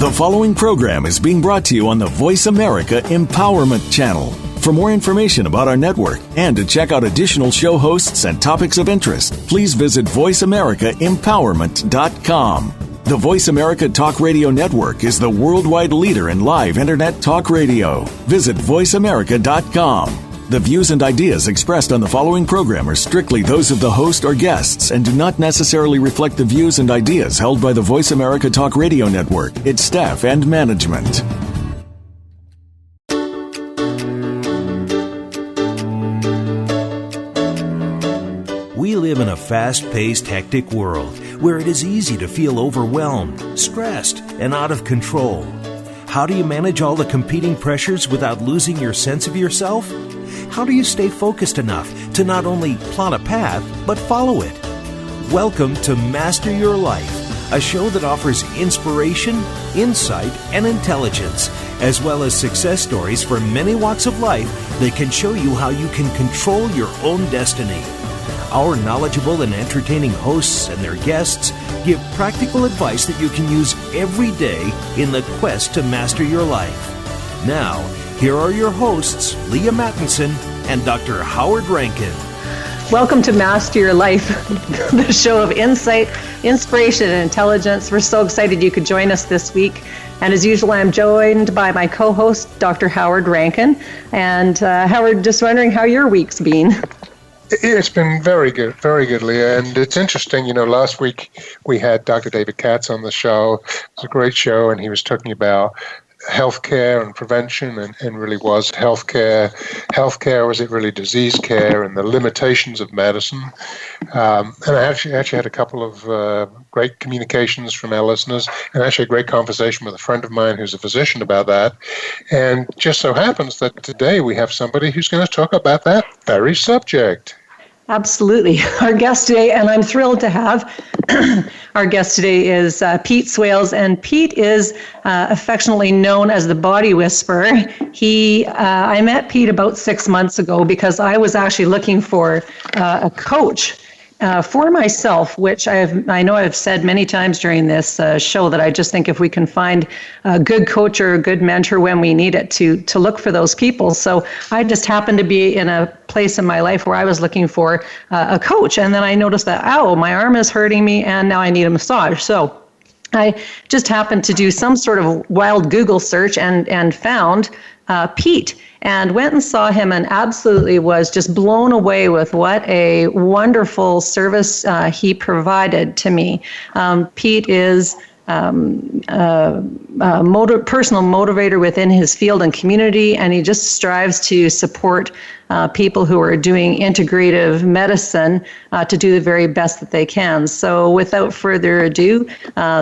The following program is being brought to you on the Voice America Empowerment Channel. For more information about our network and to check out additional show hosts and topics of interest, please visit voiceamericaempowerment.com. The Voice America Talk Radio Network is the worldwide leader in live Internet talk radio. Visit voiceamerica.com. The views and ideas expressed on the following program are strictly those of the host or guests and do not necessarily reflect the views and ideas held by the Voice America Talk Radio Network, its staff, and management. We live in a fast-paced, hectic world where it is easy to feel overwhelmed, stressed, and out of control. How do you manage all the competing pressures without losing your sense of yourself? How do you stay focused enough to not only plot a path, but follow it? Welcome to Master Your Life, a show that offers inspiration, insight, and intelligence, as well as success stories from many walks of life that can show you how you can control your own destiny. Our knowledgeable and entertaining hosts and their guests give practical advice that you can use every day in the quest to master your life. Now, here are your hosts, Leaha Mattinson and Dr. Howard Rankin. Welcome to Master Your Life, the show of insight, inspiration, and intelligence. We're so excited you could join us this week. And as usual, I'm joined by my co-host, Dr. Howard Rankin. And Howard, just wondering how your week's been. It's been very good, Leah. And it's interesting, last week we had Dr. David Katz on the show. It was a great show, and he was talking about healthcare and prevention, and really was healthcare, or is it really disease care, and the limitations of medicine. And I actually had a couple of great communications from our listeners, and actually a great conversation with a friend of mine who's a physician about that. And just so happens that today we have somebody who's going to talk about that very subject. Absolutely. Our guest today, and I'm thrilled to have, our guest today is Pete Swales, and Pete is affectionately known as the Body Whisperer. I met Pete about 6 months ago because I was actually looking for a coach for myself, which I know I've said many times during this show that I just think if we can find a good coach or a good mentor when we need it, to look for those people. So I just happened to be in a place in my life where I was looking for a coach, and then I noticed that, my arm is hurting me, and now I need a massage. So I just happened to do some sort of wild Google search and found Pete, and went and saw him, and absolutely was just blown away with what a wonderful service he provided to me. Pete is personal motivator within his field and community, and he just strives to support people who are doing integrative medicine to do the very best that they can. So without further ado,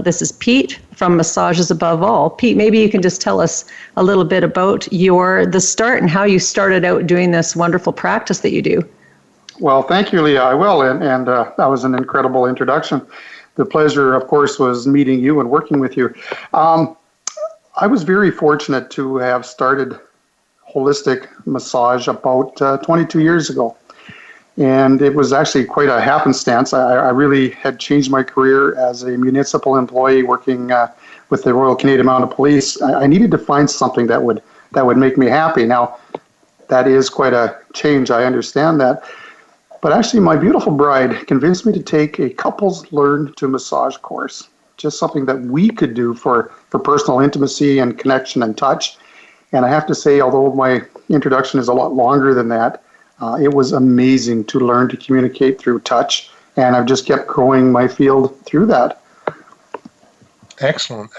this is Pete from Massages Above All. Pete, maybe you can just tell us a little bit about the start and how you started out doing this wonderful practice that you do. Well, thank you, Leah. I will, and that was an incredible introduction. The pleasure, of course, was meeting you and working with you. I was very fortunate to have started holistic massage about 22 years ago. And it was actually quite a happenstance. I really had changed my career as a municipal employee working with the Royal Canadian Mounted Police. I needed to find something that would make me happy. Now, that is quite a change. I understand that. But actually, my beautiful bride convinced me to take a couples learn to massage course, just something that we could do for personal intimacy and connection and touch. And I have to say, although my introduction is a lot longer than that, it was amazing to learn to communicate through touch. And I've just kept growing my field through that. Excellent.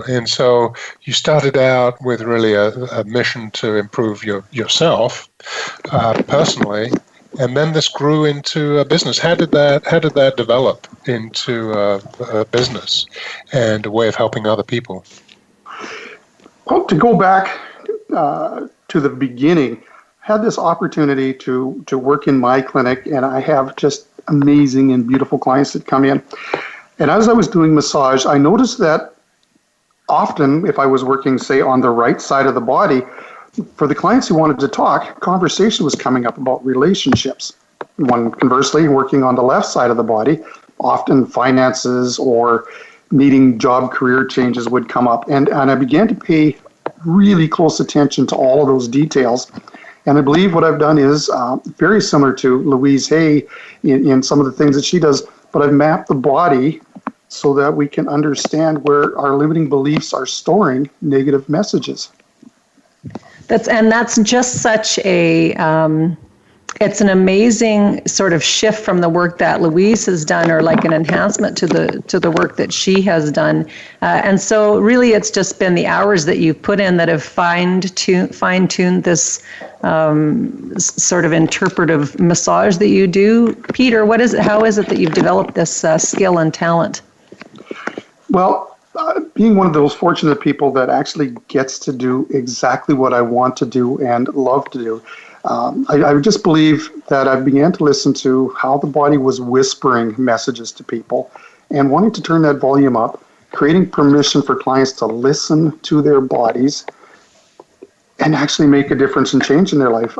And so you started out with really a mission to improve yourself personally. And then this grew into a business. How did that develop into a business and a way of helping other people? Well, to go back to the beginning, I had this opportunity to work in my clinic, and I have just amazing and beautiful clients that come in. And as I was doing massage, I noticed that often if I was working, say, on the right side of the body, for the clients who wanted to talk, conversation was coming up about relationships. One, conversely, working on the left side of the body, often finances or needing job career changes would come up. And I began to pay really close attention to all of those details. And I believe what I've done is very similar to Louise Hay in some of the things that she does, but I've mapped the body so that we can understand where our limiting beliefs are storing negative messages. That's just such a it's an amazing sort of shift from the work that Louise has done, or like an enhancement to the work that she has done. And so really it's just been the hours that you've put in that have fine-tuned this sort of interpretive massage that you do. Peter, what is it? How is it that you've developed this skill and talent? Well, being one of those fortunate people that actually gets to do exactly what I want to do and love to do, I just believe that I began to listen to how the body was whispering messages to people and wanting to turn that volume up, creating permission for clients to listen to their bodies and actually make a difference and change in their life.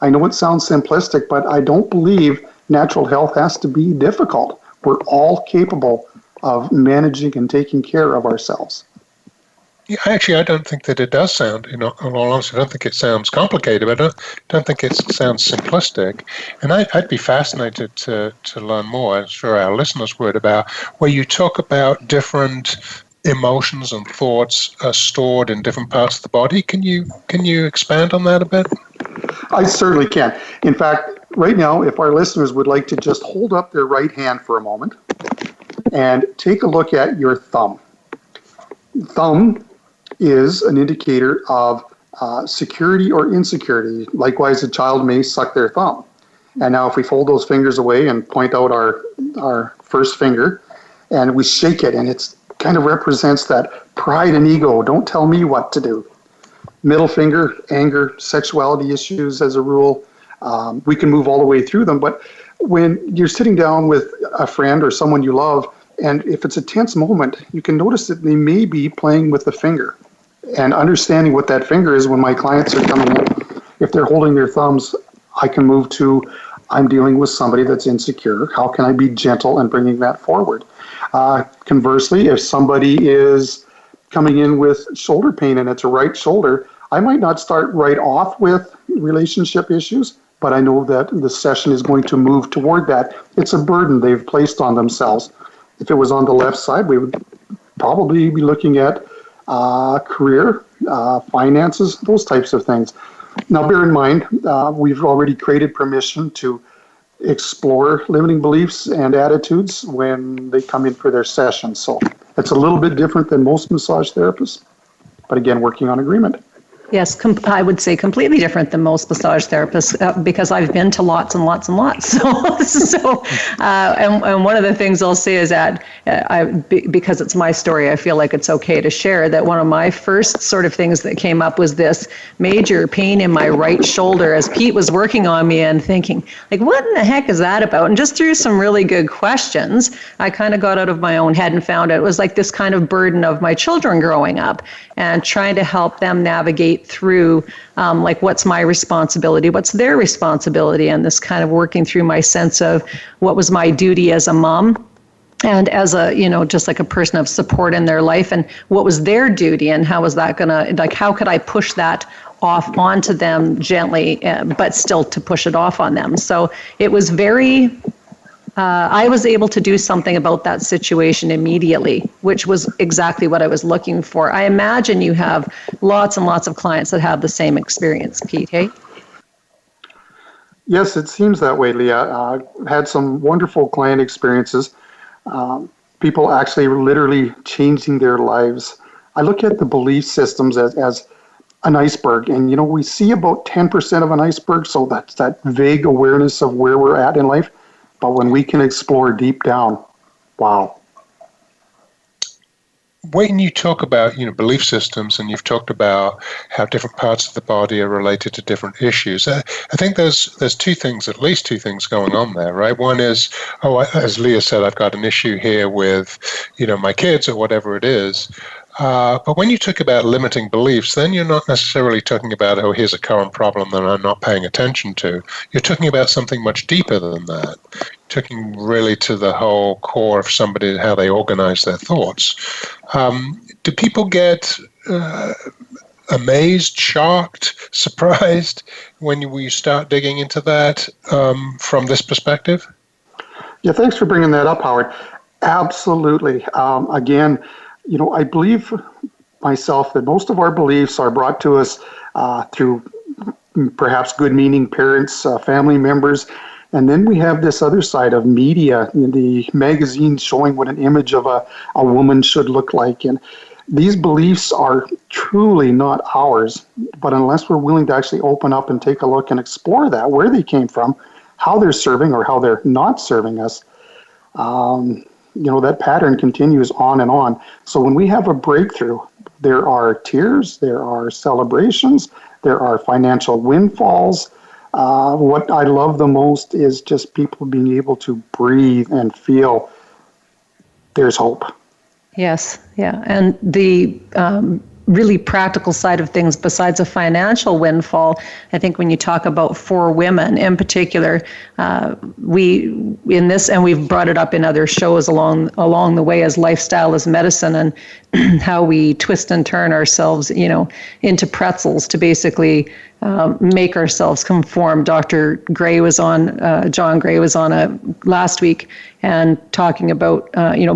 I know it sounds simplistic, but I don't believe natural health has to be difficult. We're all capable of managing and taking care of ourselves. Yeah, actually, I don't think that it does sound, in all honesty, I don't think it sounds complicated, but I don't think it sounds simplistic. And I'd be fascinated to learn more, I'm sure our listeners would, about where you talk about different emotions and thoughts are stored in different parts of the body. Can you expand on that a bit? I certainly can. In fact, right now, if our listeners would like to just hold up their right hand for a moment and take a look at your thumb. Thumb is an indicator of security or insecurity. Likewise, a child may suck their thumb. And now if we fold those fingers away and point out our first finger and we shake it, and it kind of represents that pride and ego, don't tell me what to do. Middle finger, anger, sexuality issues as a rule, we can move all the way through them. But when you're sitting down with a friend or someone you love, and if it's a tense moment, you can notice that they may be playing with the finger. And understanding what that finger is when my clients are coming in, if they're holding their thumbs, I can move to, I'm dealing with somebody that's insecure. How can I be gentle and bringing that forward? Conversely, if somebody is coming in with shoulder pain and it's a right shoulder, I might not start right off with relationship issues, but I know that the session is going to move toward that. It's a burden they've placed on themselves. If it was on the left side, we would probably be looking at career, finances, those types of things. Now, bear in mind, we've already created permission to explore limiting beliefs and attitudes when they come in for their session. So it's a little bit different than most massage therapists, but again, working on agreement. Yes, I would say completely different than most massage therapists because I've been to lots and lots and lots. And one of the things I'll say is that because it's my story, I feel like it's okay to share that one of my first sort of things that came up was this major pain in my right shoulder as Pete was working on me and thinking, like, what in the heck is that about? And just through some really good questions, I kind of got out of my own head and found it was like this kind of burden of my children growing up and trying to help them navigate through like what's my responsibility, what's their responsibility, and this kind of working through my sense of what was my duty as a mom and as a, just like a person of support in their life, and what was their duty, and how was that gonna, like, how could I push that off onto them gently, but still to push it off on them. So it was very I was able to do something about that situation immediately, which was exactly what I was looking for. I imagine you have lots and lots of clients that have the same experience, Pete, hey? Yes, it seems that way, Leah. Had some wonderful client experiences. People actually literally changing their lives. I look at the belief systems as an iceberg, and we see about 10% of an iceberg, so that's that vague awareness of where we're at in life. But when we can explore deep down, wow. When you talk about, belief systems, and you've talked about how different parts of the body are related to different issues, I think there's at least two things going on there, right? One is, as Leah said, I've got an issue here with, my kids or whatever it is. But when you talk about limiting beliefs, then you're not necessarily talking about, oh, here's a current problem that I'm not paying attention to. You're talking about something much deeper than that. You're talking really to the whole core of somebody, how they organize their thoughts. Do people get amazed, shocked, surprised when we start digging into that from this perspective? Yeah, thanks for bringing that up, Howard. Absolutely. Again, I believe myself that most of our beliefs are brought to us through perhaps good-meaning parents, family members, and then we have this other side of media, the magazines showing what an image of a woman should look like. And these beliefs are truly not ours, but unless we're willing to actually open up and take a look and explore that, where they came from, how they're serving or how they're not serving us, that pattern continues on and on. So when we have a breakthrough, there are tears, there are celebrations, there are financial windfalls. What I love the most is just people being able to breathe and feel there's hope. Yes, yeah. And the really practical side of things, besides a financial windfall, I think when you talk about for women in particular, we've brought it up in other shows along the way as lifestyle is medicine, and how we twist and turn ourselves, into pretzels to basically make ourselves conform. John Gray was on last week and talking about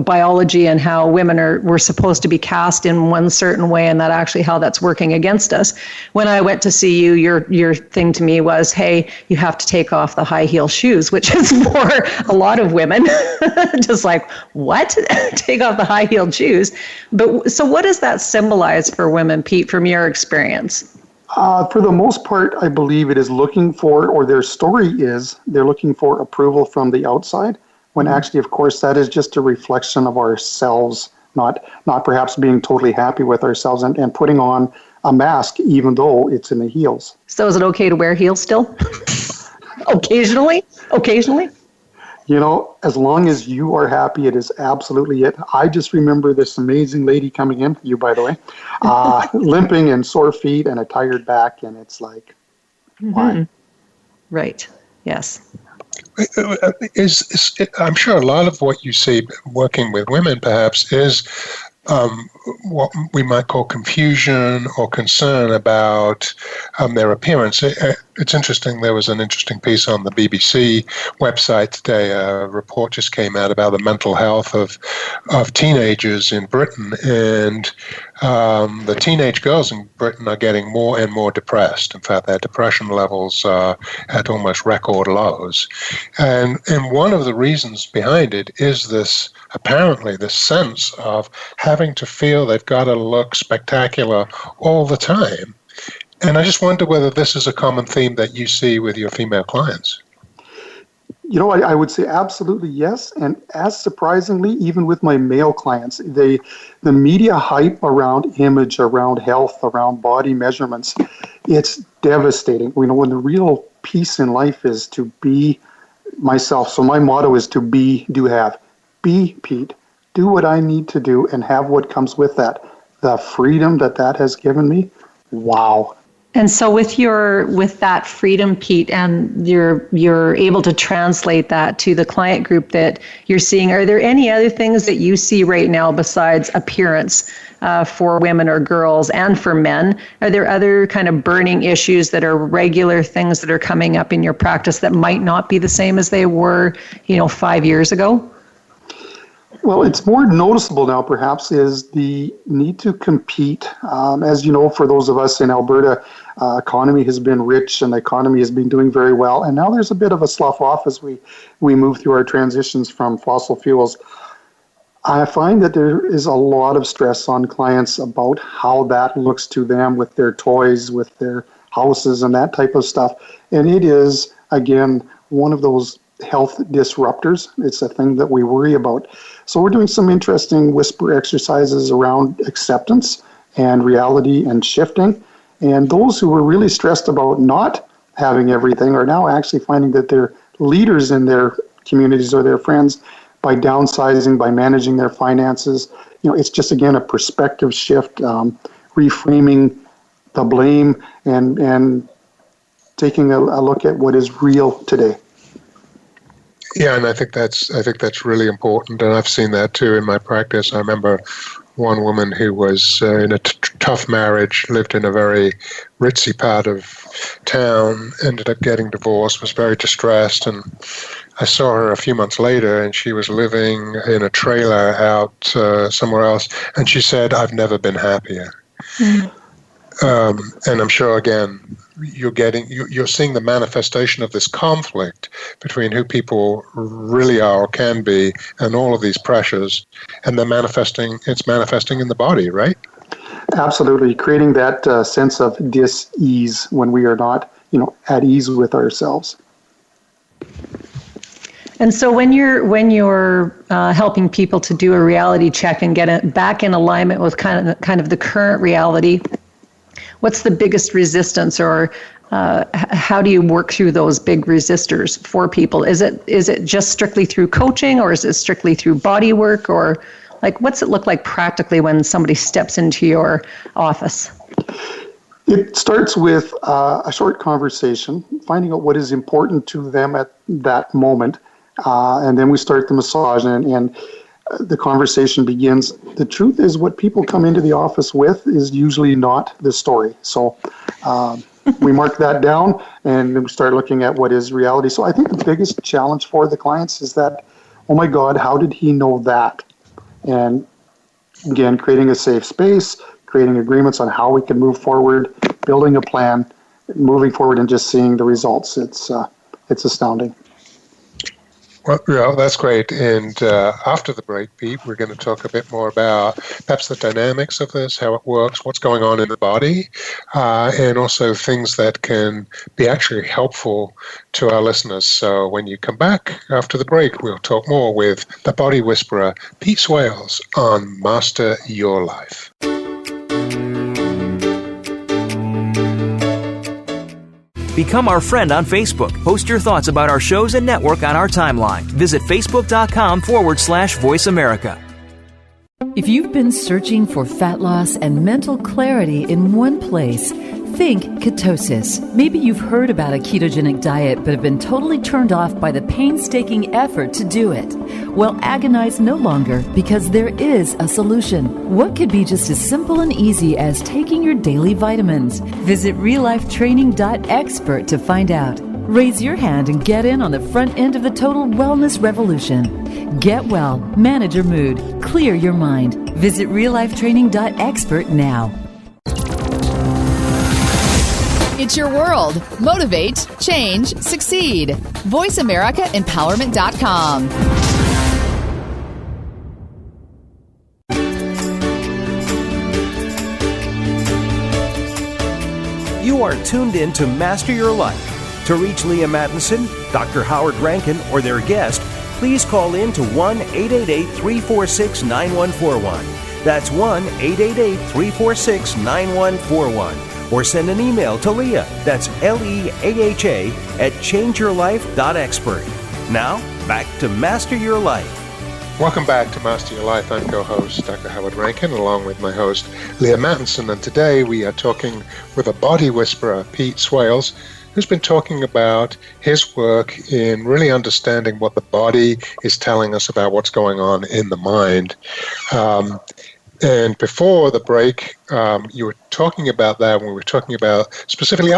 biology and how women were supposed to be cast in one certain way, and that actually how that's working against us. When I went to see you, your thing to me was, hey, you have to take off the high heel shoes, which is for a lot of women just like, what? Take off the high heeled shoes. But so what does that symbolize for women, Pete, from your experience? For the most part, I believe it is looking for, or their story is, they're looking for approval from the outside, when actually, of course, that is just a reflection of ourselves, not perhaps being totally happy with ourselves and putting on a mask, even though it's in the heels. So is it okay to wear heels still? Occasionally? As long as you are happy, it is absolutely it. I just remember this amazing lady coming in, you by the way, limping and sore feet and a tired back, and it's like, why? Right, yes. I'm sure a lot of what you see working with women perhaps is what we might call confusion or concern about their appearance. It's interesting, there was an interesting piece on the BBC website today. A report just came out about the mental health of teenagers in Britain, and the teenage girls in Britain are getting more and more depressed. In fact, their depression levels are at almost record lows. And one of the reasons behind it is this sense of having to feel they've got to look spectacular all the time. And I just wonder whether this is a common theme that you see with your female clients. I would say absolutely yes. And as surprisingly, even with my male clients, the media hype around image, around health, around body measurements, it's devastating. When the real peace in life is to be myself. So my motto is to be, do, have. Be, Pete. Do what I need to do and have what comes with that. The freedom that has given me, wow. And so with that freedom, Pete, and you're able to translate that to the client group that you're seeing, are there any other things that you see right now besides appearance for women or girls and for men? Are there other kind of burning issues that are regular things that are coming up in your practice that might not be the same as they were, 5 years ago? Well, it's more noticeable now, perhaps, is the need to compete. As you know, for those of us in Alberta, economy has been rich and the economy has been doing very well. And now there's a bit of a slough off as we move through our transitions from fossil fuels. I find that there is a lot of stress on clients about how that looks to them with their toys, with their houses and that type of stuff. And it is, again, one of those health disruptors. It's a thing that we worry about. So we're doing some interesting whisper exercises around acceptance and reality and shifting. And those who were really stressed about not having everything are now actually finding that they're leaders in their communities or their friends by downsizing, by managing their finances. It's just, again, a perspective shift, reframing the blame and taking a look at what is real today. Yeah, and I think that's really important, and I've seen that too in my practice. I remember one woman who was in a tough marriage, lived in a very ritzy part of town, ended up getting divorced, was very distressed, and I saw her a few months later, and she was living in a trailer out somewhere else, and she said, "I've never been happier." Mm-hmm. And I'm sure, again, you're seeing the manifestation of this conflict between who people really are or can be and all of these pressures, and it's manifesting in the body, right? Absolutely. Creating that sense of dis-ease when we are not, at ease with ourselves. And so when you're helping people to do a reality check and get it back in alignment with kind of the current reality, what's the biggest resistance, or how do you work through those big resistors for people? Is it just strictly through coaching, or is it strictly through body work, or what's it look like practically when somebody steps into your office? It starts with a short conversation, finding out what is important to them at that moment, and then we start the massage, and the conversation begins. The truth is, what people come into the office with is usually not the story. So we mark that down, and then we start looking at what is reality. So I think the biggest challenge for the clients is that, oh my God, how did he know that? And again, creating a safe space, creating agreements on how we can move forward, building a plan, moving forward, and just seeing the results. It's astounding. Well, yeah, that's great. And after the break, Pete, we're going to talk a bit more about perhaps the dynamics of this, how it works, what's going on in the body, and also things that can be actually helpful to our listeners. So when you come back after the break, we'll talk more with the body whisperer, Pete Swales, on Master Your Life. Become our friend on Facebook. Post your thoughts about our shows and network on our timeline. Visit facebook.com/Voice America. If you've been searching for fat loss and mental clarity in one place, think ketosis. Maybe you've heard about a ketogenic diet but have been totally turned off by the painstaking effort to do it. Well, agonize no longer, because there is a solution. What could be just as simple and easy as taking your daily vitamins? Visit reallifetraining.expert to find out. Raise your hand and get in on the front end of the total wellness revolution. Get well, manage your mood, clear your mind. Visit reallifetraining.expert now. It's your world. Motivate, change, succeed. VoiceAmericaEmpowerment.com. You are tuned in to Master Your Life. To reach Leaha Mattinson, Dr. Howard Rankin, or their guest, please call in to 1-888-346-9141. That's 1-888-346-9141. Or send an email to Leaha, that's Leaha, at changeyourlife.expert. Now, back to Master Your Life. Welcome back to Master Your Life. I'm co-host Dr. Howard Rankin, along with my host, Leaha Mattinson. And today we are talking with a body whisperer, Pete Swales, who's been talking about his work in really understanding what the body is telling us about what's going on in the mind. And before the break, you were talking about that when we were talking about specifically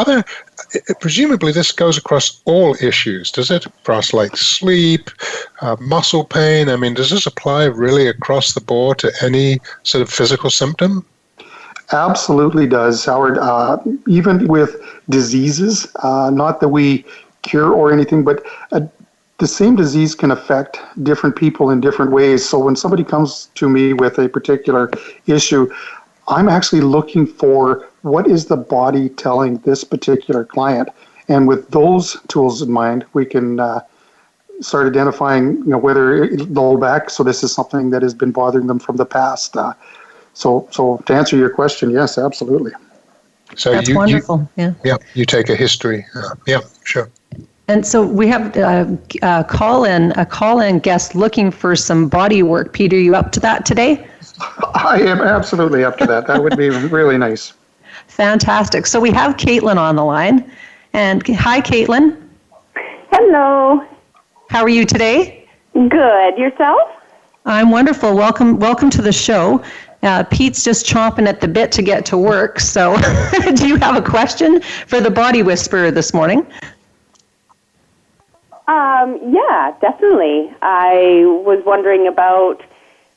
presumably this goes across all issues, does it? Across like sleep, muscle pain. I mean, does this apply really across the board to any sort of physical symptom? Absolutely does, Howard. Even with diseases, not that we cure or anything, but the same disease can affect different people in different ways. So when somebody comes to me with a particular issue, I'm actually looking for what is the body telling this particular client. And with those tools in mind, we can start identifying, whether low back. So this is something that has been bothering them from the past. So to answer your question, yes, absolutely. So that's wonderful. You take a history. Yeah, sure. And so we have a call-in guest looking for some body work. Pete, are you up to that today? I am absolutely up to that. That would be really nice. Fantastic. So we have Caitlin on the line. And hi, Caitlin. Hello. How are you today? Good. Yourself? I'm wonderful. Welcome to the show. Pete's just chomping at the bit to get to work. So do you have a question for the Body Whisperer this morning? Yeah, definitely. I was wondering about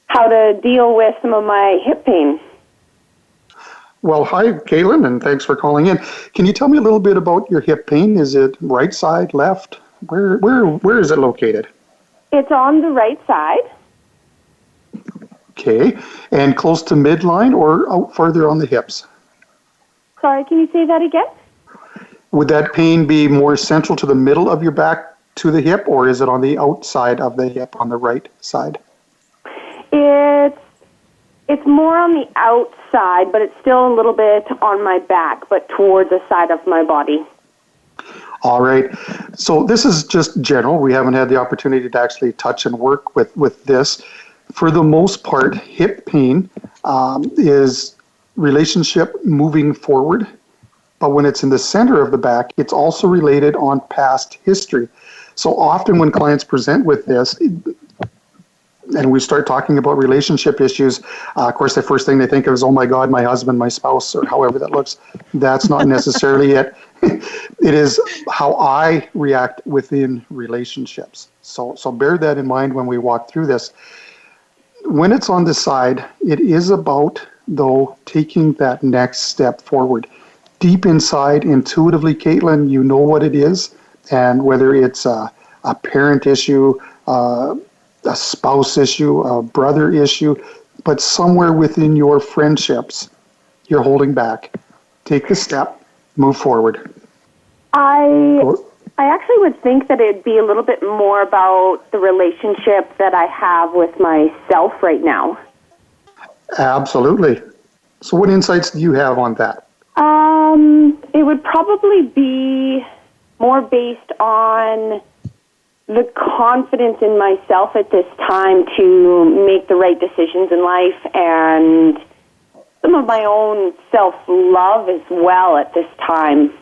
how to deal with some of my hip pain. Well, hi, Caitlin, and thanks for calling in. Can you tell me a little bit about your hip pain? Is it right side, left? Where is it located? It's on the right side. Okay, and close to midline or out further on the hips? Sorry, can you say that again? Would that pain be more central to the middle of your back to the hip, or is it on the outside of the hip on the right side? It's more on the outside, but it's still a little bit on my back, but toward the side of my body. All right. So this is just general. We haven't had the opportunity to actually touch and work with this. For the most part, hip pain is relationship moving forward. But when it's in the center of the back, it's also related on past history. So often when clients present with this, and we start talking about relationship issues, of course, the first thing they think of is, oh my God, my husband, my spouse, or however that looks. That's not necessarily it. It is how I react within relationships. So bear that in mind when we walk through this. When it's on the side, it is about, though, taking that next step forward. Deep inside, intuitively, Caitlin, you know what it is, and whether it's a parent issue, a spouse issue, a brother issue, but somewhere within your friendships, you're holding back. Take the step, move forward. I actually would think that it'd be a little bit more about the relationship that I have with myself right now. Absolutely. So what insights do you have on that? It would probably be more based on the confidence in myself at this time to make the right decisions in life, and some of my own self-love as well at this time.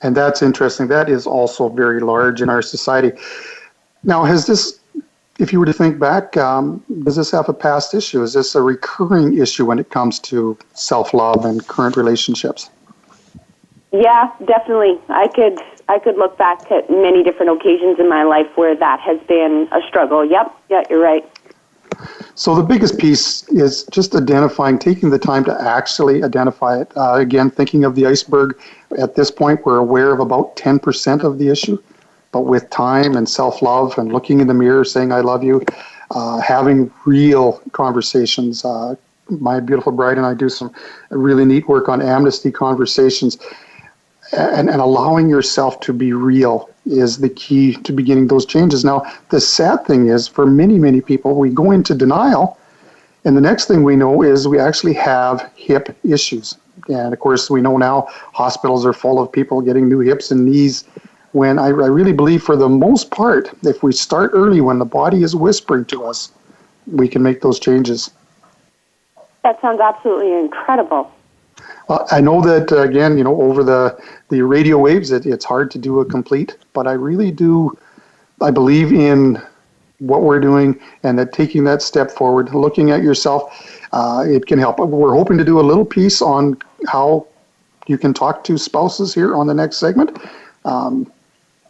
And that's interesting. That is also very large in our society. Now, has this, if you were to think back, does this have a past issue? Is this a recurring issue when it comes to self-love and current relationships? Yeah, definitely. I could look back at many different occasions in my life where that has been a struggle. Yep, yeah, you're right. So the biggest piece is just identifying, taking the time to actually identify it. Again, thinking of the iceberg, at this point, we're aware of about 10% of the issue. But with time and self-love and looking in the mirror, saying, I love you, having real conversations. My beautiful bride and I do some really neat work on amnesty conversations. And allowing yourself to be real is the key to beginning those changes. Now, the sad thing is, for many, many people, we go into denial, and the next thing we know is we actually have hip issues. And, of course, we know now hospitals are full of people getting new hips and knees, when I really believe, for the most part, if we start early when the body is whispering to us, we can make those changes. That sounds absolutely incredible. I know that, again, over the radio waves, it's hard to do a complete, but I really do, I believe in what we're doing, and that taking that step forward, looking at yourself, it can help. We're hoping to do a little piece on how you can talk to spouses here on the next segment.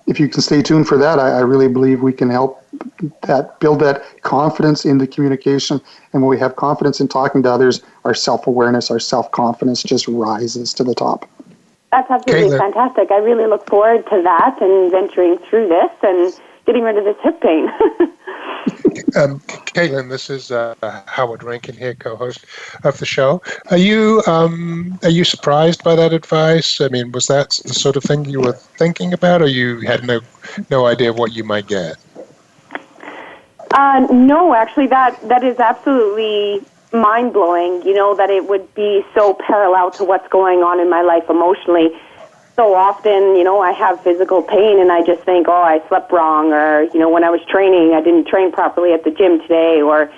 If you can stay tuned for that, I really believe we can help build that confidence in the communication. And when we have confidence in talking to others, our self-awareness, our self-confidence just rises to the top. That's absolutely fantastic. I really look forward to that and venturing through this and getting rid of this hip pain. Caitlin, this is Howard Rankin here, co-host of the show. Are you surprised by that advice? I mean, was that the sort of thing you were thinking about, or you had no idea what you might get? No, actually, that is absolutely mind-blowing, that it would be so parallel to what's going on in my life emotionally. so often, I have physical pain and I just think, I slept wrong, or, when I was training, I didn't train properly at the gym today, or,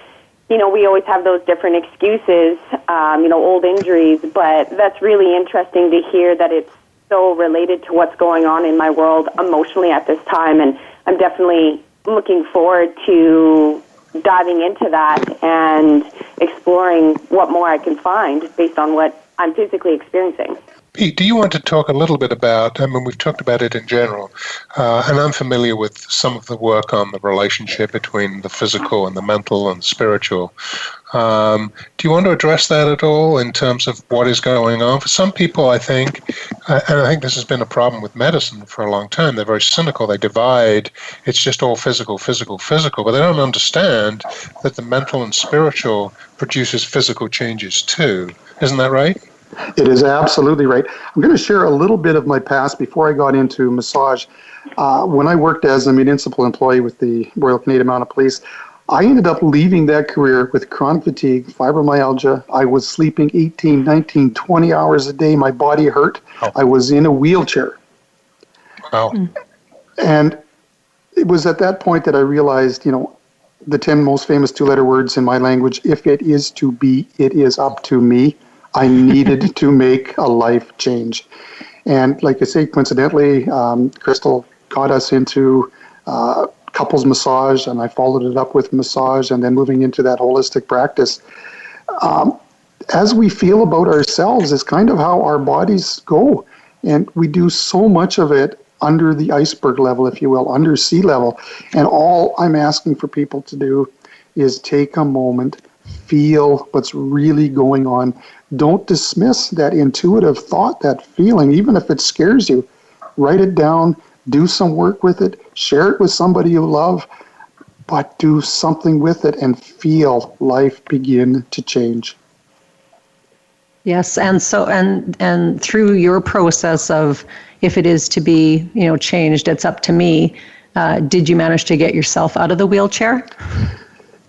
we always have those different excuses, old injuries, but that's really interesting to hear that it's so related to what's going on in my world emotionally at this time, and I'm definitely looking forward to diving into that and exploring what more I can find based on what I'm physically experiencing. Pete, do you want to talk a little bit about, we've talked about it in general, and I'm familiar with some of the work on the relationship between the physical and the mental and spiritual. Do you want to address that at all in terms of what is going on? For some people, I think, and I think this has been a problem with medicine for a long time, they're very cynical. They divide, it's just all physical, but they don't understand that the mental and spiritual produces physical changes too. Isn't that right? It is absolutely right. I'm going to share a little bit of my past before I got into massage. When I worked as a municipal employee with the Royal Canadian Mounted Police, I ended up leaving that career with chronic fatigue, fibromyalgia. I was sleeping 18, 19, 20 hours a day. My body hurt. Oh. I was in a wheelchair. Wow. And it was at that point that I realized, the 10 most famous two-letter words in my language, if it is to be, it is up to me. I needed to make a life change. And like I say, coincidentally, Crystal got us into couples massage, and I followed it up with massage and then moving into that holistic practice. As we feel about ourselves is kind of how our bodies go. And we do so much of it under the iceberg level, if you will, under sea level. And all I'm asking for people to do is take a moment, feel what's really going on. Don't dismiss that intuitive thought, that feeling, even if it scares you. Write it down, do some work with it, share it with somebody you love, but do something with it and feel life begin to change. Yes, and so and through your process of if it is to be, changed, it's up to me. Did you manage to get yourself out of the wheelchair?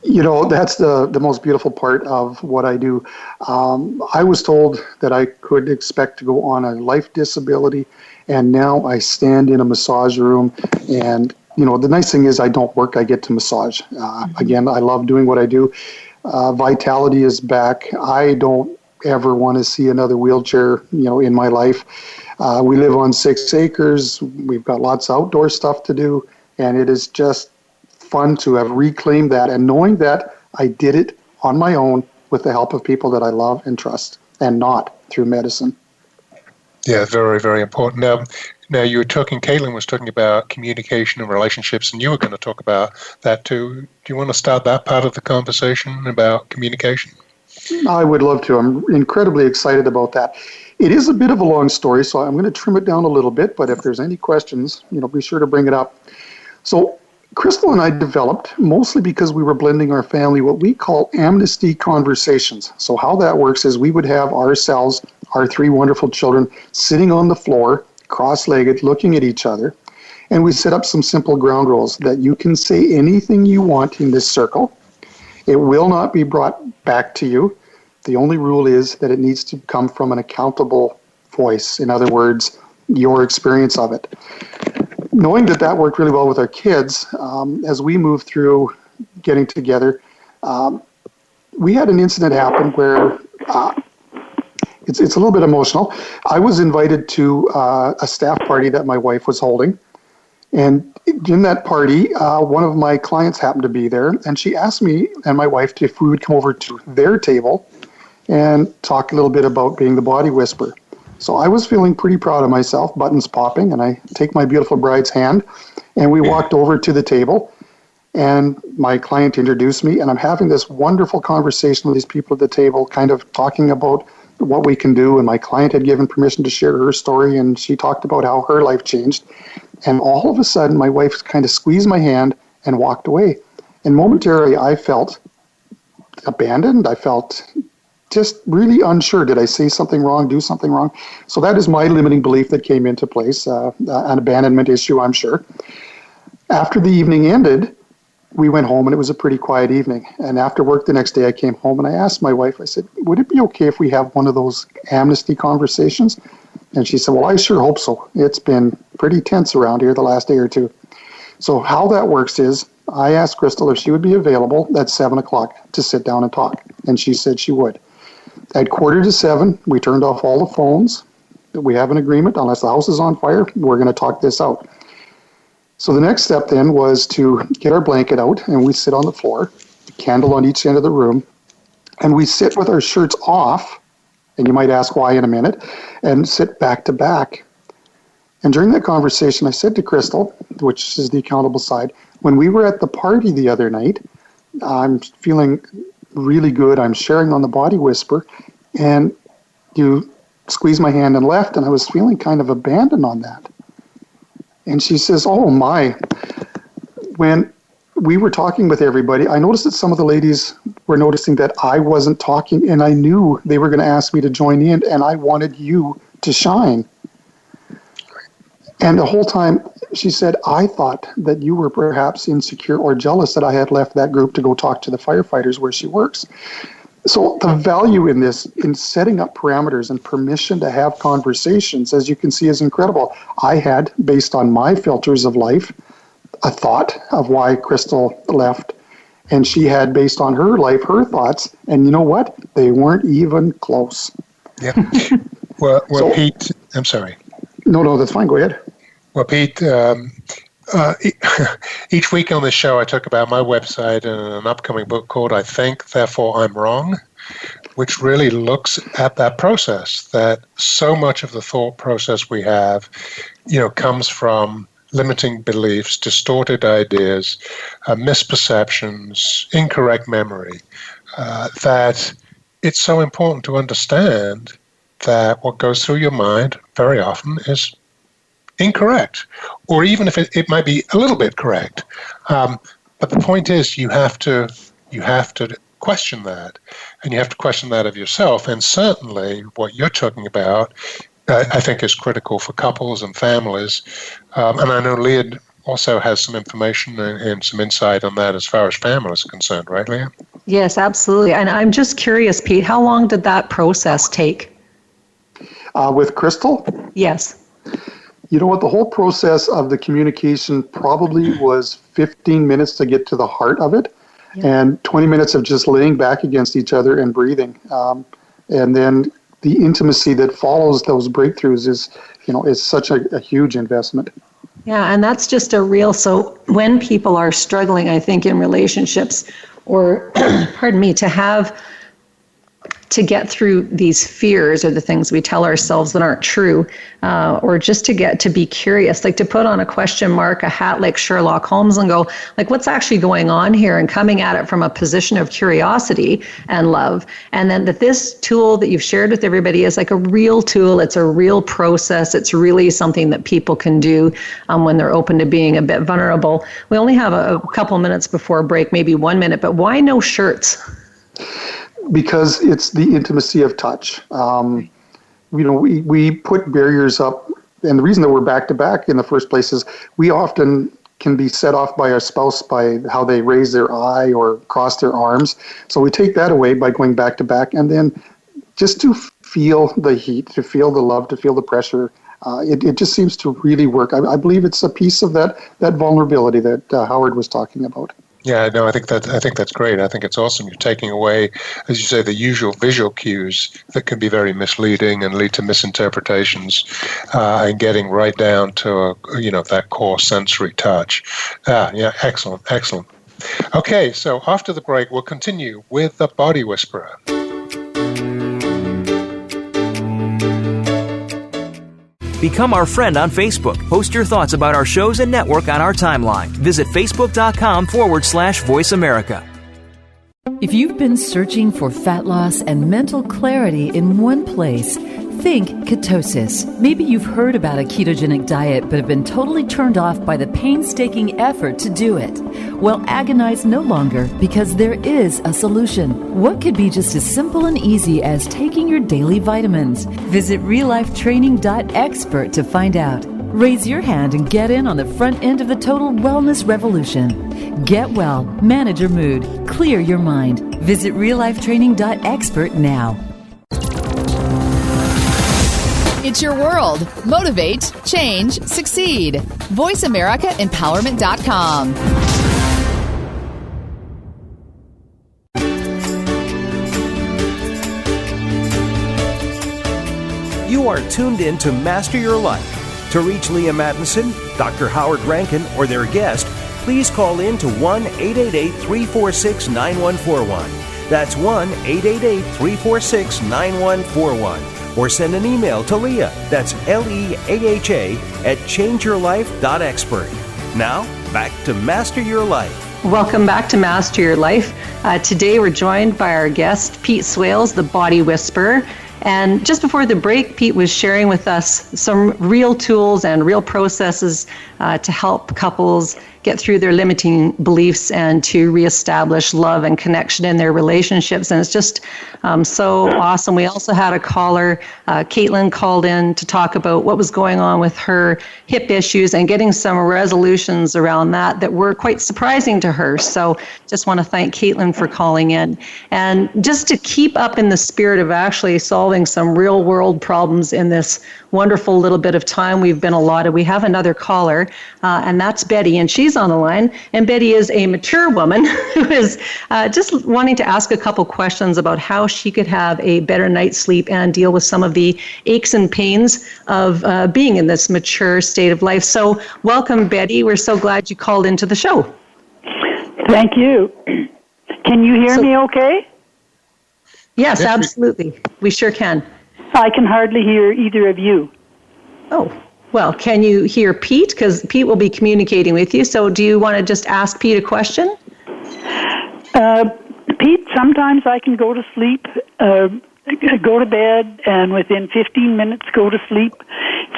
That's the most beautiful part of what I do. I was told that I could expect to go on a life disability, and now I stand in a massage room, and, the nice thing is I don't work, I get to massage. Again, I love doing what I do. Vitality is back. I don't ever want to see another wheelchair, in my life. We live on 6 acres. We've got lots of outdoor stuff to do, and it is just fun to have reclaimed that and knowing that I did it on my own with the help of people that I love and trust, and not through medicine. Yeah, very, very important. Now you were talking, Caitlin was talking about communication and relationships, and you were going to talk about that too. Do you want to start that part of the conversation about communication? I would love to. I'm incredibly excited about that. It is a bit of a long story, so I'm going to trim it down a little bit, but if there's any questions, be sure to bring it up. So Crystal and I developed, mostly because we were blending our family, what we call amnesty conversations. So how that works is we would have ourselves, our 3 wonderful children, sitting on the floor, cross-legged, looking at each other, and we set up some simple ground rules that you can say anything you want in this circle. It will not be brought back to you. The only rule is that it needs to come from an accountable voice. In other words, your experience of it. Knowing that worked really well with our kids, as we moved through getting together, we had an incident happen where it's a little bit emotional. I was invited to a staff party that my wife was holding. And in that party, one of my clients happened to be there, and she asked me and my wife if we would come over to their table and talk a little bit about being the body whisperer. So I was feeling pretty proud of myself, buttons popping, and I take my beautiful bride's hand, and we walked over to the table, and my client introduced me, and I'm having this wonderful conversation with these people at the table, kind of talking about what we can do, and my client had given permission to share her story, and she talked about how her life changed, and all of a sudden, my wife kind of squeezed my hand and walked away, and momentarily, I felt abandoned. I felt just really unsure. Did I say something wrong, do something wrong? So that is my limiting belief that came into place, an abandonment issue, I'm sure. After the evening ended, we went home, and it was a pretty quiet evening. And after work the next day, I came home, and I asked my wife, I said, would it be okay if we have one of those amnesty conversations? And she said, well, I sure hope so. It's been pretty tense around here the last day or two. So how that works is I asked Crystal if she would be available at 7 o'clock to sit down and talk. And she said she would. At 6:45, we turned off all the phones. We have an agreement, unless the house is on fire, we're going to talk this out. So the next step then was to get our blanket out, and we sit on the floor, candle on each end of the room, and we sit with our shirts off, and you might ask why in a minute, and sit back to back. And during that conversation, I said to Crystal, which is the accountable side, when we were at the party the other night, I'm feeling really good. I'm sharing on the Body Whisper, and you squeezed my hand and left, and I was feeling kind of abandoned on that. And she says, oh my, when we were talking with everybody, I noticed that some of the ladies were noticing that I wasn't talking, and I knew they were going to ask me to join in, and I wanted you to shine. And the whole time, she said, I thought that you were perhaps insecure or jealous that I had left that group to go talk to the firefighters where she works. So the value in this, in setting up parameters and permission to have conversations, as you can see, is incredible. I had, based on my filters of life, a thought of why Crystal left. And she had, based on her life, her thoughts. And you know what? They weren't even close. Yeah. Well, so, Pete, I'm sorry. No, that's fine. Go ahead. Well, Pete, each week on this show, I talk about my website and an upcoming book called I Think, Therefore I'm Wrong, which really looks at that process, that so much of the thought process we have, comes from limiting beliefs, distorted ideas, misperceptions, incorrect memory, that it's so important to understand that what goes through your mind very often is incorrect, or even if it might be a little bit correct. But the point is, you have to question that, and you have to question that of yourself. And certainly, what you're talking about, I think, is critical for couples and families. And I know Leah also has some information and some insight on that as far as families are concerned, right, Leah? Yes, absolutely. And I'm just curious, Pete, how long did that process take? With Crystal? Yes. You know what? The whole process of the communication probably was 15 minutes to get to the heart of it, and 20 minutes of just laying back against each other and breathing. And then the intimacy that follows those breakthroughs is such a huge investment. Yeah, and that's just so when people are struggling, I think, in relationships, or, to get through these fears or the things we tell ourselves that aren't true, or just to get to be curious, like to put on a question mark, a hat like Sherlock Holmes, and go, like, what's actually going on here, and coming at it from a position of curiosity and love. And then that this tool that you've shared with everybody is like a real tool. It's a real process. It's really something that people can do when they're open to being a bit vulnerable. We only have a couple minutes before break, maybe 1 minute, but why no shirts? Because it's the intimacy of touch. We put barriers up, and the reason that we're back-to-back in the first place is we often can be set off by our spouse by how they raise their eye or cross their arms. So we take that away by going back-to-back, and then just to feel the heat, to feel the love, to feel the pressure, it just seems to really work. I believe it's a piece of that vulnerability that Howard was talking about. Yeah, no, I think that's great. I think it's awesome. You're taking away, as you say, the usual visual cues that can be very misleading and lead to misinterpretations, and getting right down to that core sensory touch. Yeah, excellent. Okay, so after the break, we'll continue with the Body Whisperer. Become our friend on Facebook. Post your thoughts about our shows and network on our timeline. Visit facebook.com/Voice America. If you've been searching for fat loss and mental clarity in one place, think ketosis. Maybe you've heard about a ketogenic diet but have been totally turned off by the painstaking effort to do it. Well, agonize no longer, because there is a solution. What could be just as simple and easy as taking your daily vitamins? Visit reallifetraining.expert to find out. Raise your hand and get in on the front end of the total wellness revolution. Get well, manage your mood, clear your mind. Visit reallifetraining.expert now. It's your world. Motivate, change, succeed. VoiceAmericaEmpowerment.com. You are tuned in to Master Your Life. To reach Leaha Mattinson, Dr. Howard Rankin, or their guest, please call in to 1-888-346-9141. That's 1-888-346-9141. Or send an email to Leaha, that's Leaha, at changeyourlife.expert. Now, back to Master Your Life. Welcome back to Master Your Life. Today we're joined by our guest, Pete Swales, the Body Whisperer. And just before the break, Pete was sharing with us some real tools and real processes to help couples get through their limiting beliefs and to reestablish love and connection in their relationships. And it's just so awesome. We also had a caller, Caitlin, called in to talk about what was going on with her hip issues and getting some resolutions around that were quite surprising to her. So just want to thank Caitlin for calling in. And just to keep up in the spirit of actually solving some real world problems in this wonderful little bit of time we've been allotted, we have another caller, and that's Betty, and she's on the line. And Betty is a mature woman who is just wanting to ask a couple questions about how she could have a better night's sleep and deal with some of the aches and pains of being in this mature state of life. So welcome, Betty. We're so glad you called into the show. Thank you. Can you hear me okay? Yes, absolutely. We sure can. I can hardly hear either of you. Oh, well, can you hear Pete? Because Pete will be communicating with you. So do you want to just ask Pete a question? Pete, sometimes I can go to sleep, go to bed, and within 15 minutes go to sleep,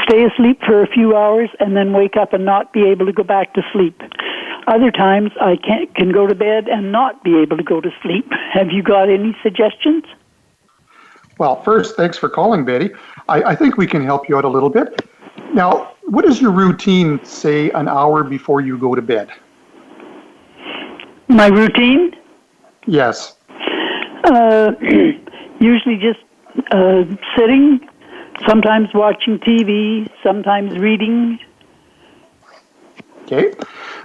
stay asleep for a few hours, and then wake up and not be able to go back to sleep. Other times I can go to bed and not be able to go to sleep. Have you got any suggestions? Well, first, thanks for calling, Betty. I think we can help you out a little bit. Now, what is your routine, say, an hour before you go to bed? My routine? Yes. Usually just sitting, sometimes watching TV, sometimes reading. Okay,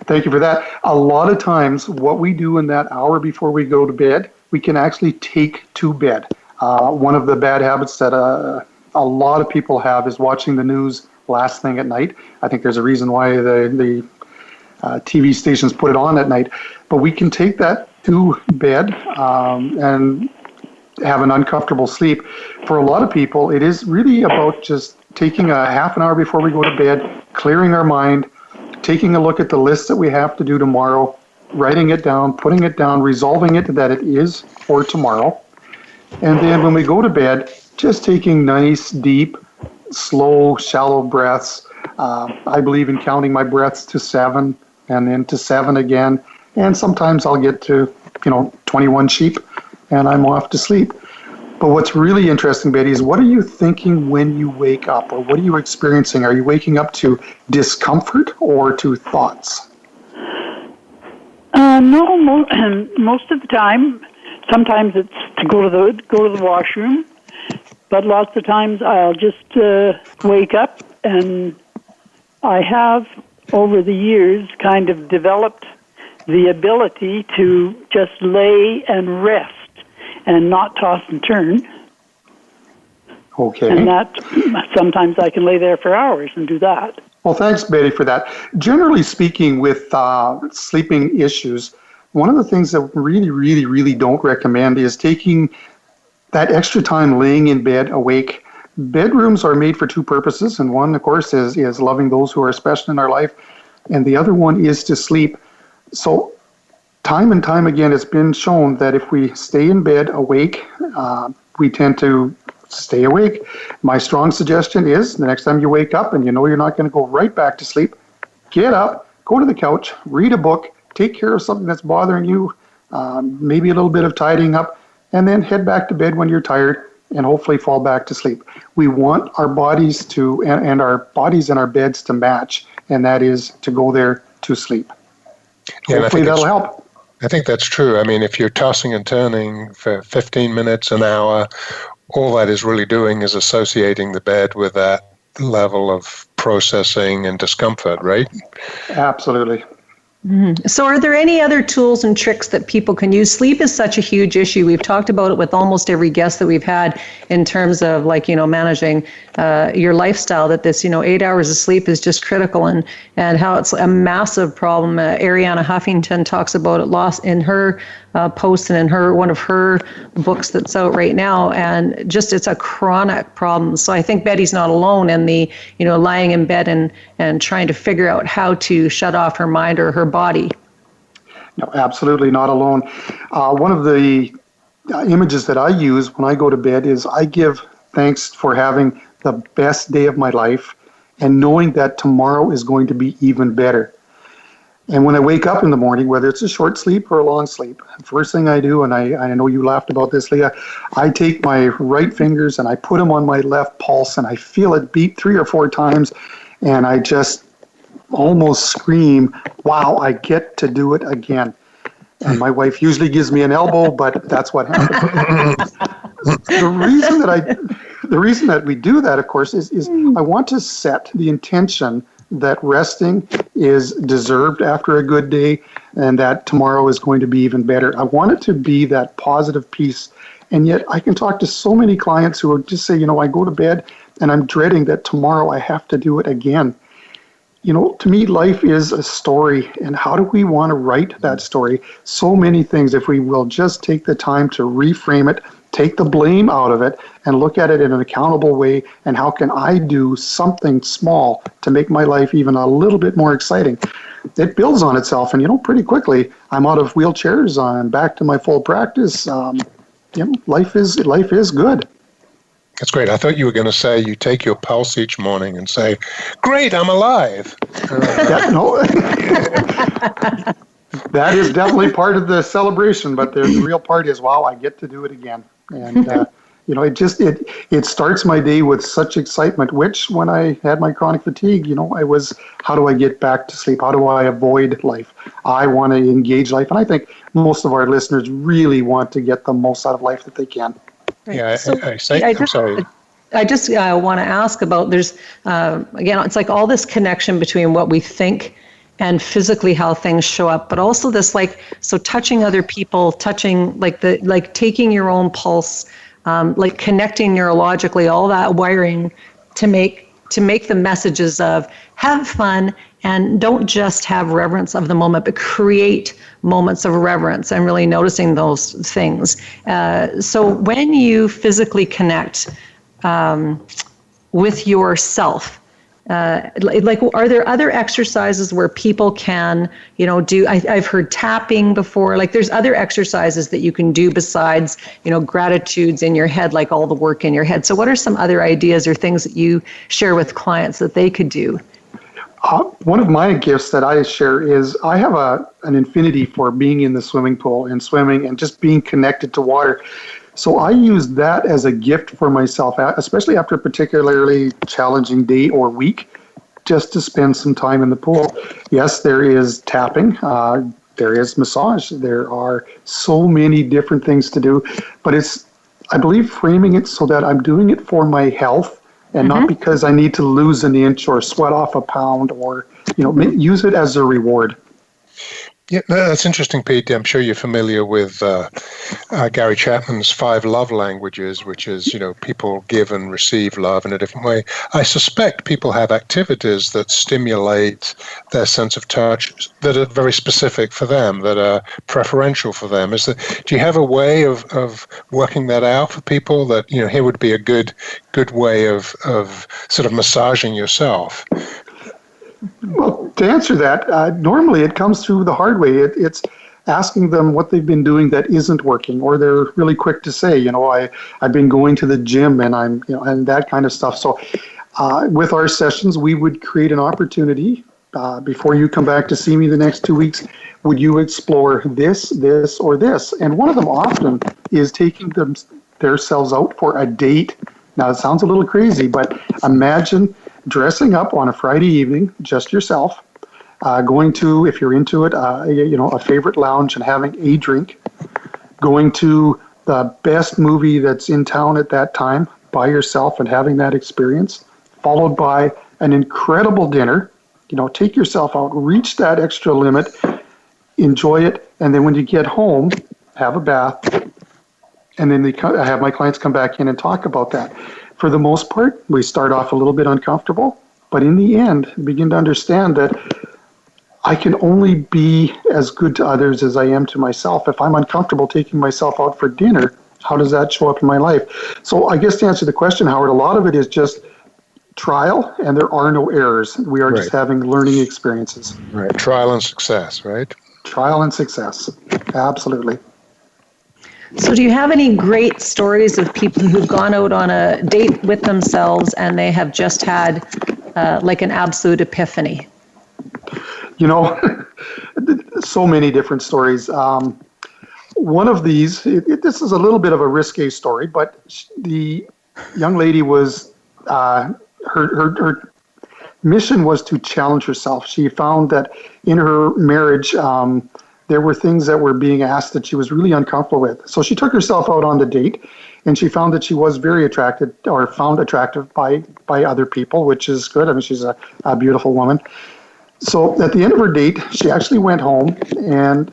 thank you for that. A lot of times, what we do in that hour before we go to bed, we can actually take to bed. One of the bad habits that a lot of people have is watching the news last thing at night. I think there's a reason why the TV stations put it on at night. But we can take that to bed and have an uncomfortable sleep. For a lot of people, it is really about just taking a half an hour before we go to bed, clearing our mind, taking a look at the list that we have to do tomorrow, writing it down, putting it down, resolving it that it is for tomorrow. And then when we go to bed, just taking nice, deep, slow, shallow breaths. I believe in counting my breaths to 7 and then to 7 again. And sometimes I'll get to, 21 sheep and I'm off to sleep. But what's really interesting, Betty, is what are you thinking when you wake up, or what are you experiencing? Are you waking up to discomfort or to thoughts? No, most of the time. Sometimes it's to go to the washroom, but lots of times I'll just wake up, and I have over the years kind of developed the ability to just lay and rest and not toss and turn. Okay. And that sometimes I can lay there for hours and do that. Well, thanks, Betty, for that. Generally speaking, with sleeping issues, one of the things that we really don't recommend is taking that extra time laying in bed awake. Bedrooms are made for two purposes, and one, of course, is loving those who are special in our life, and the other one is to sleep. So time and time again, it's been shown that if we stay in bed awake, we tend to stay awake. My strong suggestion is the next time you wake up and you know you're not going to go right back to sleep, get up, go to the couch, read a book, take care of something that's bothering you, maybe a little bit of tidying up, and then head back to bed when you're tired and hopefully fall back to sleep. We want our bodies to, and our bodies and our beds to match, and that is to go there to sleep. Yeah, hopefully that'll help. I think that's true. I mean, if you're tossing and turning for 15 minutes, an hour, all that is really doing is associating the bed with that level of processing and discomfort, right? Absolutely. Mm-hmm. So are there any other tools and tricks that people can use? Sleep is such a huge issue. We've talked about it with almost every guest that we've had in terms of managing your lifestyle, that this, 8 hours of sleep is just critical, and how it's a massive problem. Arianna Huffington talks about it lost in her post and in one of her books that's out right now, and just it's a chronic problem. So I think Betty's not alone in the, lying in bed and trying to figure out how to shut off her mind or her body. No, absolutely not alone. One of the images that I use when I go to bed is I give thanks for having the best day of my life and knowing that tomorrow is going to be even better. And when I wake up in the morning, whether it's a short sleep or a long sleep, first thing I do, and I know you laughed about this, Leah, I take my right fingers and I put them on my left pulse and I feel it beat 3 or 4 times, and I just almost scream, wow, I get to do it again. And my wife usually gives me an elbow, but that's what happens. The reason that we do that, of course, is I want to set the intention that resting is deserved after a good day and that tomorrow is going to be even better. I want it to be that positive piece. And yet I can talk to so many clients who will just say, I go to bed and I'm dreading that tomorrow I have to do it again. To me, life is a story, and how do we want to write that story? So many things, if we will just take the time to reframe it, take the blame out of it, and look at it in an accountable way, and how can I do something small to make my life even a little bit more exciting? It builds on itself, and pretty quickly, I'm out of wheelchairs, I'm back to my full practice. Life is good. That's great. I thought you were going to say you take your pulse each morning and say, great, I'm alive. No. That is definitely part of the celebration, but the real part is, wow, I get to do it again. And, it starts my day with such excitement, which when I had my chronic fatigue, I was, how do I get back to sleep? How do I avoid life? I want to engage life. And I think most of our listeners really want to get the most out of life that they can. Right. Yeah, I'm sorry. I just want to ask about, there's, again, it's like all this connection between what we think and physically how things show up, but also this so touching other people, touching taking your own pulse, connecting neurologically, all that wiring to make the messages of have fun and don't just have reverence of the moment, but create moments of reverence and really noticing those things. So when you physically connect with yourself, are there other exercises where people can, do, I've heard tapping before, there's other exercises that you can do besides, gratitudes in your head, like all the work in your head. So what are some other ideas or things that you share with clients that they could do? One of my gifts that I share is I have an infinity for being in the swimming pool and swimming and just being connected to water. So I use that as a gift for myself, especially after a particularly challenging day or week, just to spend some time in the pool. Yes, there is tapping, there is massage, there are so many different things to do, but I believe, framing it so that I'm doing it for my health and not because I need to lose an inch or sweat off a pound or, use it as a reward. Yeah, that's interesting, Pete. I'm sure you're familiar with Gary Chapman's 5 love languages, which is, people give and receive love in a different way. I suspect people have activities that stimulate their sense of touch that are very specific for them, that are preferential for them. Do you have a way of working that out for people that, here would be a good way of sort of massaging yourself? Well, to answer that, normally it comes through the hard way. It's asking them what they've been doing that isn't working, or they're really quick to say, I've been going to the gym and I'm, and that kind of stuff. So with our sessions, we would create an opportunity before you come back to see me the next 2 weeks. Would you explore this, or this? And one of them often is taking themselves out for a date. Now, it sounds a little crazy, but imagine dressing up on a Friday evening, just yourself, going to, if you're into it, a favorite lounge and having a drink, going to the best movie that's in town at that time by yourself and having that experience, followed by an incredible dinner. Take yourself out, reach that extra limit, enjoy it, and then when you get home, have a bath, and then I have my clients come back in and talk about that. For the most part, we start off a little bit uncomfortable, but in the end, begin to understand that I can only be as good to others as I am to myself. If I'm uncomfortable taking myself out for dinner, how does that show up in my life? So I guess to answer the question, Howard, a lot of it is just trial, and there are no errors. We are just having learning experiences. Right. Trial and success, right? Trial and success. Absolutely. So do you have any great stories of people who've gone out on a date with themselves and they have just had like an absolute epiphany? So mmany different stories. One of these, this is a little bit of a risque story, but the young lady was, her mission was to challenge herself. She found that in her marriage, there were things that were being asked that she was really uncomfortable with. So she took herself out on the date, and she found that she was very attracted, or found attractive by other people, which is good. I mean, she's a beautiful woman. So at the end of her date, she actually went home and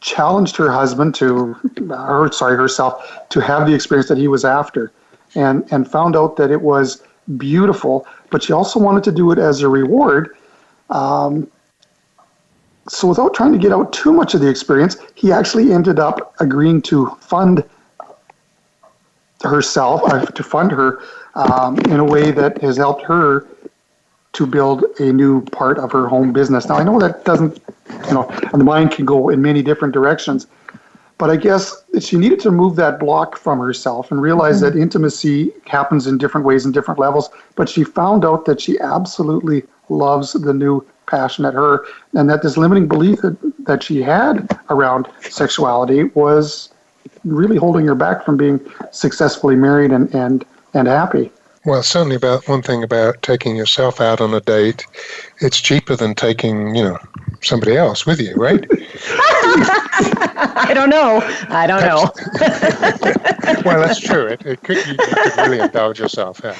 challenged her husband herself to have the experience that he was after, and found out that it was beautiful, but she also wanted to do it as a reward. So without trying to get out too much of the experience, he actually ended up agreeing to fund herself, to fund her in a way that has helped her to build a new part of her home business. Now, I know that doesn't, the mind can go in many different directions, but I guess she needed to move that block from herself and realize that intimacy happens in different ways and different levels, but she found out that she absolutely loves the new passion at her, and that this limiting belief that she had around sexuality was really holding her back from being successfully married and happy. Well, certainly about one thing about taking yourself out on a date, it's cheaper than taking, somebody else with you, right? I don't know. Well, that's true. You could really indulge yourself. Yeah.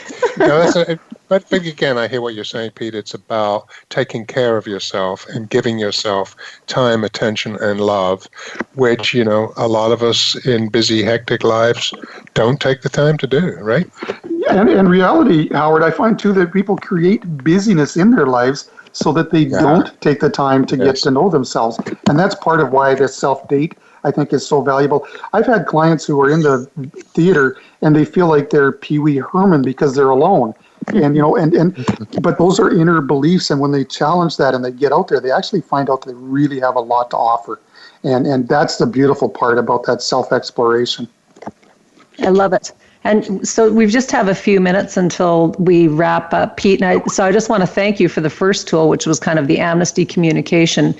But again, I hear what you're saying, Pete. It's about taking care of yourself and giving yourself time, attention, and love, which, a lot of us in busy, hectic lives don't take the time to do, right? And in reality, Howard, I find, too, that people create busyness in their lives so that they don't take the time to get to know themselves. And that's part of why this self-date, I think, is so valuable. I've had clients who are in the theater and they feel like they're Pee Wee Herman because they're alone. And, but those are inner beliefs. And when they challenge that and they get out there, they actually find out they really have a lot to offer. And that's the beautiful part about that self-exploration. I love it. And so we just have a few minutes until we wrap up, Pete. And so I just want to thank you for the first tool, which was kind of the amnesty communication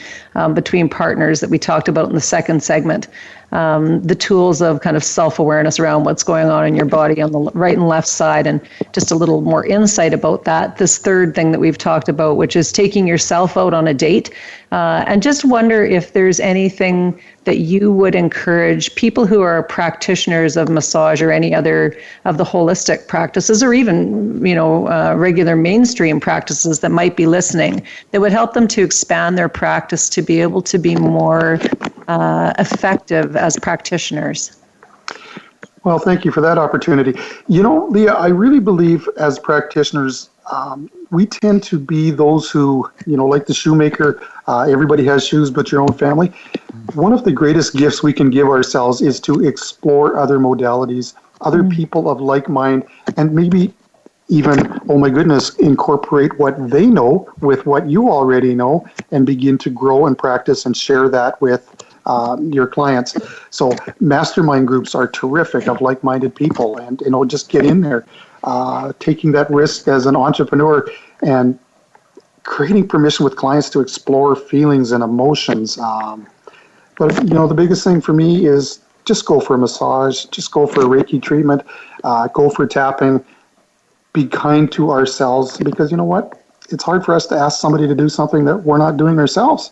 between partners that we talked about in the second segment. The tools of kind of self-awareness around what's going on in your body on the right and left side, and just a little more insight about that. This third thing that we've talked about, which is taking yourself out on a date, and just wonder if there's anything that you would encourage people who are practitioners of massage or any other of the holistic practices, or even, regular mainstream practices that might be listening, that would help them to expand their practice to be able to be more effective as practitioners. Well, thank you for that opportunity. Leah, I really believe as practitioners, we tend to be those who, like the shoemaker, everybody has shoes but your own family. One of the greatest gifts we can give ourselves is to explore other modalities, other people of like mind, and maybe even, oh my goodness, incorporate what they know with what you already know and begin to grow and practice and share that with your clients. So mastermind groups are terrific of like-minded people, and just get in there, taking that risk as an entrepreneur and creating permission with clients to explore feelings and emotions. But the biggest thing for me is just go for a massage, just go for a Reiki treatment, go for tapping, be kind to ourselves, because you know what? It's hard for us to ask somebody to do something that we're not doing ourselves.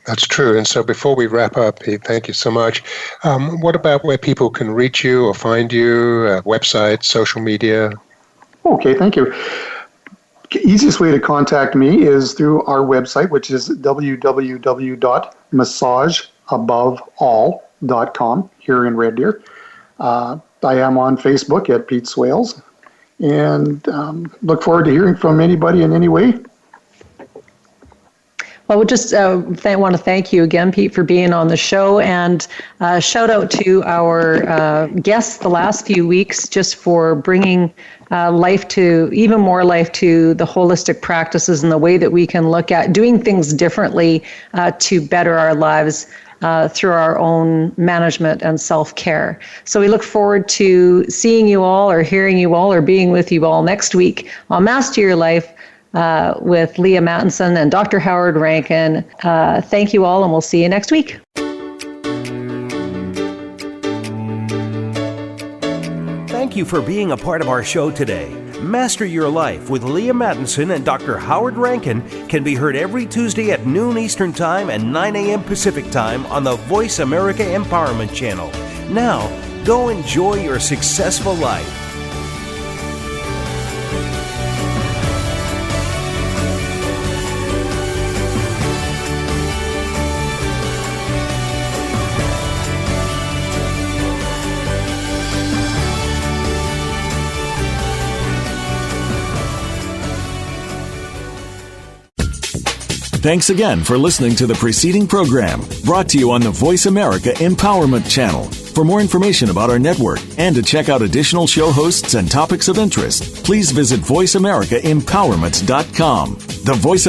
That's true. And so before we wrap up, Pete, thank you so much. What about where people can reach you or find you, website, social media? Okay, thank you. Easiest way to contact me is through our website, which is www.massageaboveall.com here in Red Deer. I am on Facebook at Pete Swales, and look forward to hearing from anybody in any way. Well, we just want to thank you again, Pete, for being on the show, and shout out to our guests the last few weeks just for bringing even more life to the holistic practices and the way that we can look at doing things differently to better our lives through our own management and self-care. So we look forward to seeing you all or hearing you all or being with you all next week on Master Your Life with Leaha Mattinson and Dr. Howard Rankin. Thank you all, and we'll see you next week. Thank you for being a part of our show today. Master Your Life with Leaha Mattinson and Dr. Howard Rankin can be heard every Tuesday at noon Eastern Time and 9 a.m. Pacific Time on the Voice America Empowerment Channel. Now, go enjoy your successful life. Thanks again for listening to the preceding program, brought to you on the Voice America Empowerment Channel. For more information about our network and to check out additional show hosts and topics of interest, please visit voiceamericaempowerment.com. The Voice